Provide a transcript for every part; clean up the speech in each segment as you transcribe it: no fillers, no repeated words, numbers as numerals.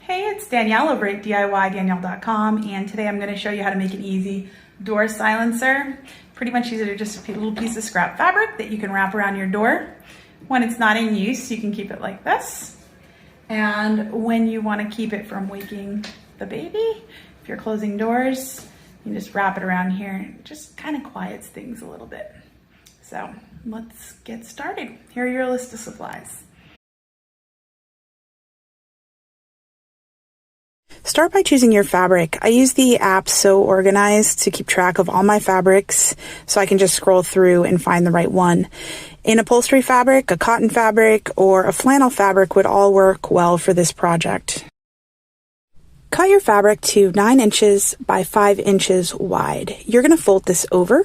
Hey, it's Danielle over at DIYDanielle.com, and today I'm going to show you how to make an easy door silencer. Pretty much use it as just a little piece of scrap fabric that you can wrap around your door. When it's not in use, you can keep it like this. And when you want to keep it from waking the baby, if you're closing doors, you can just wrap it around here. It just kind of quiets things a little bit. So let's get started. Here are your list of supplies. Start by choosing your fabric. I use the app 𝐥𝐢𝐤𝐤 to keep track of all my fabrics so I can just scroll through and find the right one. An upholstery fabric, a cotton fabric, or a flannel fabric would all work well for this project. Cut your fabric to 9 inches by 5 inches wide. You're going to fold this over,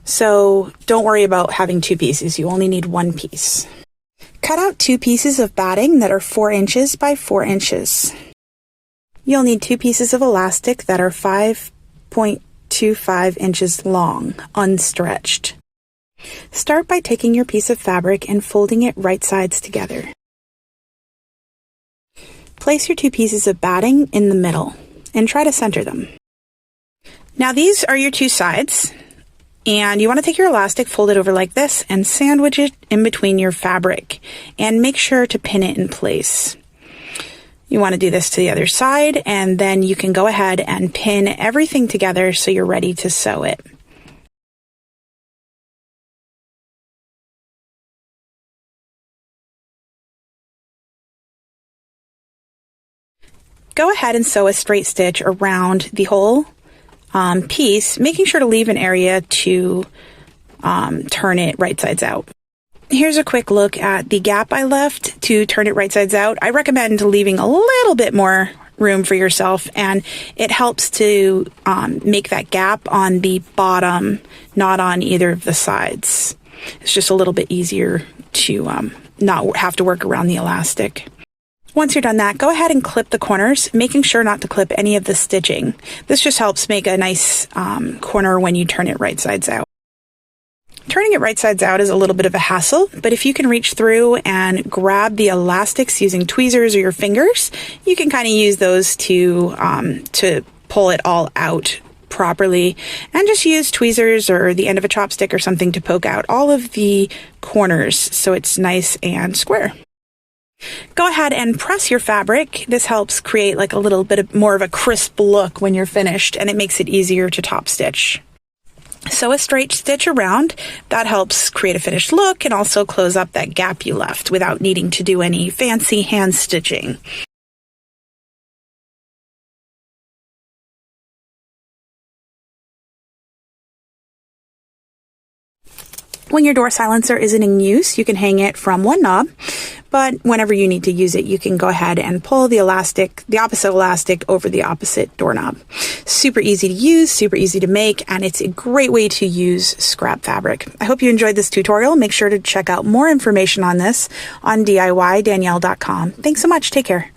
so don't worry about having 2 pieces. You only need 1 piece. Cut out 2 pieces of batting that are 4 inches by 4 inches. You'll need 2 pieces of elastic that are 5.25 inches long, unstretched. Start by taking your piece of fabric and folding it right sides together. Place your 2 pieces of batting in the middle and try to center them. Now these are your 2 sides, and you want to take your elastic, fold it over like this, and sandwich it in between your fabric, and make sure to pin it in place. You want to do this to the other side, and then you can go ahead and pin everything together so you're ready to sew it. Go ahead and sew a straight stitch around the whole piece, making sure to leave an area to turn it right sides out. Here's a quick look at the gap I left to turn it right sides out. I recommend leaving a little bit more room for yourself, and it helps to make that gap on the bottom, not on either of the sides. It's just a little bit easier to not have to work around the elastic. Once you're done that, go ahead and clip the corners, making sure not to clip any of the stitching. This just helps make a nice corner when you turn it right sides out. Turning it right sides out is a little bit of a hassle, but if you can reach through and grab the elastics using tweezers or your fingers, you can kind of use those to pull it all out properly, and just use tweezers or the end of a chopstick or something to poke out all of the corners so it's nice and square. Go ahead and press your fabric. This helps create like a little bit more of a crisp look when you're finished, and it makes it easier to top stitch. Sew a straight stitch around. That helps create a finished look and also close up that gap you left without needing to do any fancy hand stitching. When your door silencer isn't in use, you can hang it from one knob, but whenever you need to use it, you can go ahead and pull the elastic, the opposite elastic, over the opposite doorknob. Super easy to use, super easy to make, and it's a great way to use scrap fabric. I hope you enjoyed this tutorial. Make sure to check out more information on this on DIYDanielle.com. Thanks so much. Take care.